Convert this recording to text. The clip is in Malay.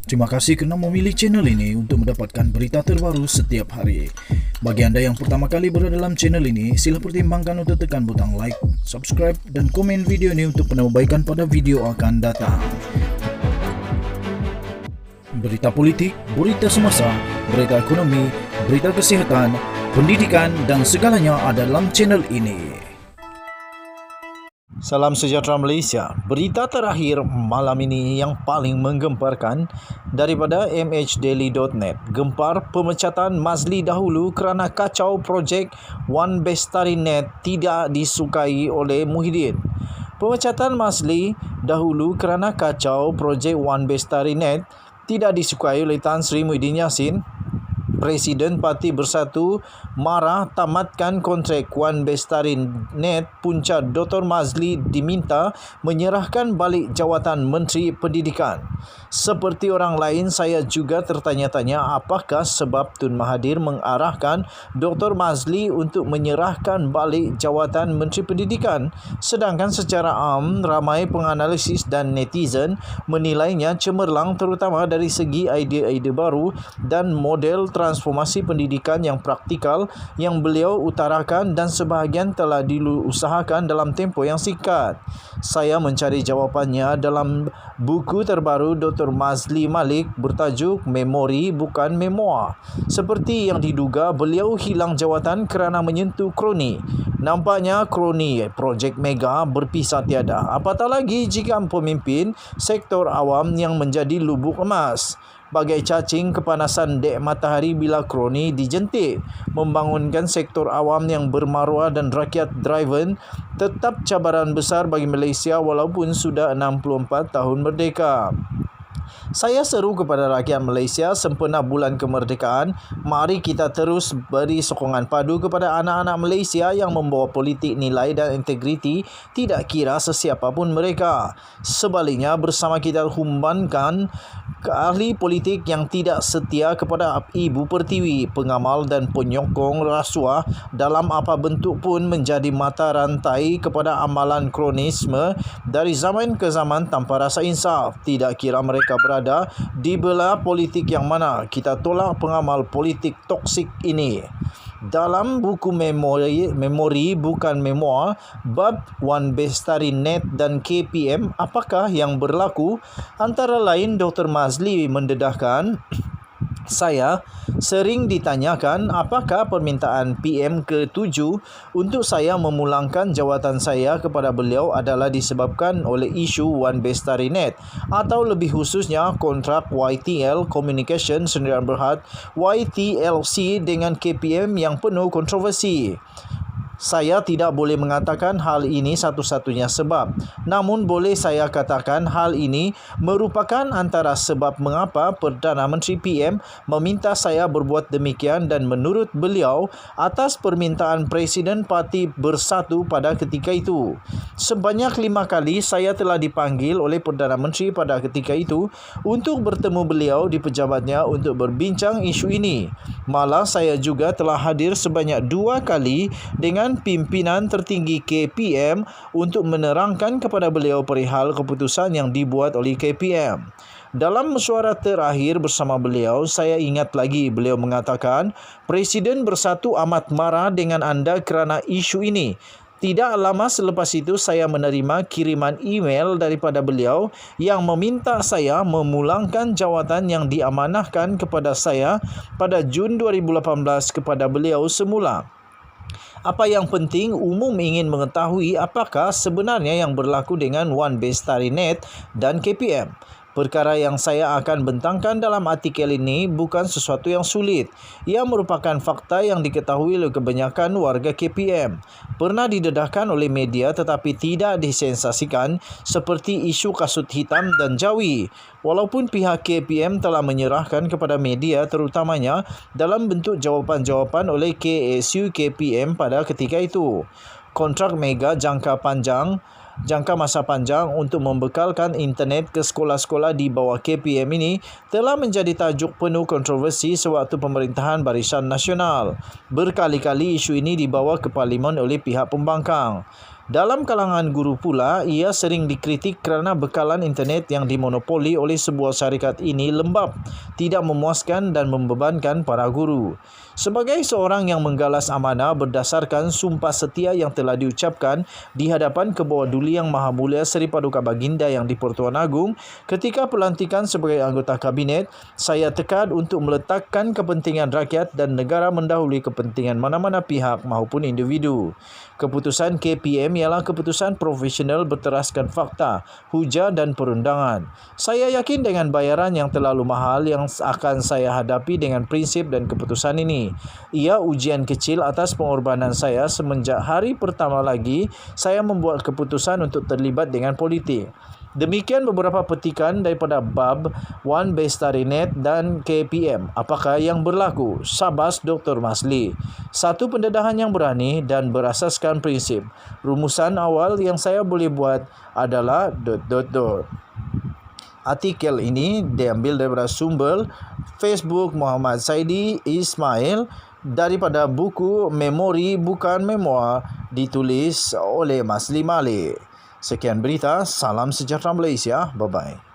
Terima kasih kerana memilih channel ini untuk mendapatkan berita terbaru setiap hari. Bagi anda yang pertama kali berada dalam channel ini, sila pertimbangkan untuk tekan butang like, subscribe dan komen video ini untuk penambahbaikan pada video akan datang. Berita politik, berita semasa, berita ekonomi, berita kesihatan, pendidikan dan segalanya ada dalam channel ini. Salam sejahtera Malaysia. Berita terakhir malam ini yang paling menggemparkan daripada mhdaily.net. Gempar pemecatan Mazli dahulu kerana kacau projek One Bestari Net tidak disukai oleh Muhyiddin. Pemecatan Mazli dahulu kerana kacau projek One Bestari Net tidak disukai oleh Tan Sri Muhyiddin Yassin. Presiden Parti Bersatu marah tamatkan kontrak One Bestari Net. Punca Dr. Mazli diminta menyerahkan balik jawatan Menteri Pendidikan. Seperti orang lain, saya juga tertanya-tanya apakah sebab Tun Mahathir mengarahkan Dr. Mazli untuk menyerahkan balik jawatan Menteri Pendidikan, sedangkan secara am ramai penganalisis dan netizen menilainya cemerlang terutama dari segi idea-idea baru dan model transformasi pendidikan yang praktikal yang beliau utarakan dan sebahagian telah diusahakan dalam tempoh yang singkat. Saya mencari jawapannya dalam buku terbaru Dr. Mazli Malik bertajuk Memori Bukan Memoir. Seperti yang diduga, beliau hilang jawatan kerana menyentuh kroni. Nampaknya kroni projek mega berpisah tiada. Apatah lagi jika pemimpin sektor awam yang menjadi lubuk emas. Bagai cacing kepanasan dek matahari bila kroni dijentik. Membangunkan sektor awam yang bermaruah dan rakyat driven tetap cabaran besar bagi Malaysia walaupun sudah 64 tahun merdeka. Saya seru kepada rakyat Malaysia sempena bulan kemerdekaan, mari kita terus beri sokongan padu kepada anak-anak Malaysia yang membawa politik nilai dan integriti tidak kira sesiapa pun mereka. Sebaliknya, bersama kita humbankan ahli politik yang tidak setia kepada Ibu Pertiwi, pengamal dan penyokong rasuah dalam apa bentuk pun menjadi mata rantai kepada amalan kronisme dari zaman ke zaman tanpa rasa insaf. Tidak kira mereka berada di belah politik yang mana, kita tolak pengamal politik toksik ini. Dalam buku Memori Bukan Memoir, bab One Bestari Net dan KPM, apakah yang berlaku? Antara lain, Dr. Mazli mendedahkan, saya sering ditanyakan apakah permintaan PM ke-7 untuk saya memulangkan jawatan saya kepada beliau adalah disebabkan oleh isu One Bestari Net atau lebih khususnya kontrak YTL Communication Sdn Bhd YTLC dengan KPM yang penuh kontroversi. Saya tidak boleh mengatakan hal ini satu-satunya sebab. Namun boleh saya katakan hal ini merupakan antara sebab mengapa Perdana Menteri PM meminta saya berbuat demikian dan menurut beliau atas permintaan Presiden Parti Bersatu pada ketika itu. Sebanyak 5 kali saya telah dipanggil oleh Perdana Menteri pada ketika itu untuk bertemu beliau di pejabatnya untuk berbincang isu ini. Malah saya juga telah hadir sebanyak 2 kali dengan pimpinan tertinggi KPM untuk menerangkan kepada beliau perihal keputusan yang dibuat oleh KPM. Dalam mesyuarat terakhir bersama beliau, saya ingat lagi beliau mengatakan, Presiden Bersatu amat marah dengan anda kerana isu ini. Tidak lama selepas itu saya menerima kiriman email daripada beliau yang meminta saya memulangkan jawatan yang diamanahkan kepada saya pada Jun 2018 kepada beliau semula. Apa yang penting, umum ingin mengetahui apakah sebenarnya yang berlaku dengan One Bestari Net dan KPM. Perkara yang saya akan bentangkan dalam artikel ini bukan sesuatu yang sulit. Ia merupakan fakta yang diketahui oleh kebanyakan warga KPM. Pernah didedahkan oleh media tetapi tidak disensasikan seperti isu kasut hitam dan Jawi. Walaupun pihak KPM telah menyerahkan kepada media terutamanya dalam bentuk jawapan-jawapan oleh KSU KPM pada ketika itu. Kontrak mega jangka masa panjang untuk membekalkan internet ke sekolah-sekolah di bawah KPM ini telah menjadi tajuk penuh kontroversi sewaktu pemerintahan Barisan Nasional. Berkali-kali isu ini dibawa ke parlimen oleh pihak pembangkang. Dalam kalangan guru pula, ia sering dikritik kerana bekalan internet yang dimonopoli oleh sebuah syarikat ini lembab, tidak memuaskan dan membebankan para guru. Sebagai seorang yang menggalas amanah berdasarkan sumpah setia yang telah diucapkan di hadapan Kebawah Duli Yang Maha Mulia Seri Paduka Baginda Yang di-Pertuan Agong ketika pelantikan sebagai anggota kabinet, saya tekad untuk meletakkan kepentingan rakyat dan negara mendahului kepentingan mana-mana pihak maupun individu. Keputusan KPM ialah keputusan profesional berteraskan fakta, hujah dan perundangan. Saya yakin dengan bayaran yang terlalu mahal yang akan saya hadapi dengan prinsip dan keputusan ini. Ia ujian kecil atas pengorbanan saya semenjak hari pertama lagi saya membuat keputusan untuk terlibat dengan politik. Demikian beberapa petikan daripada BAB, Wan Bestarinet dan KPM. Apakah yang berlaku? Syabas Dr. Masli. Satu pendedahan yang berani dan berasaskan prinsip. Rumusan awal yang saya boleh buat adalah ... Artikel ini diambil daripada sumber Facebook Muhammad Saidi Ismail daripada buku Memori Bukan Memoir ditulis oleh Masli Malik. Sekian berita, salam sejahtera Malaysia, bye-bye.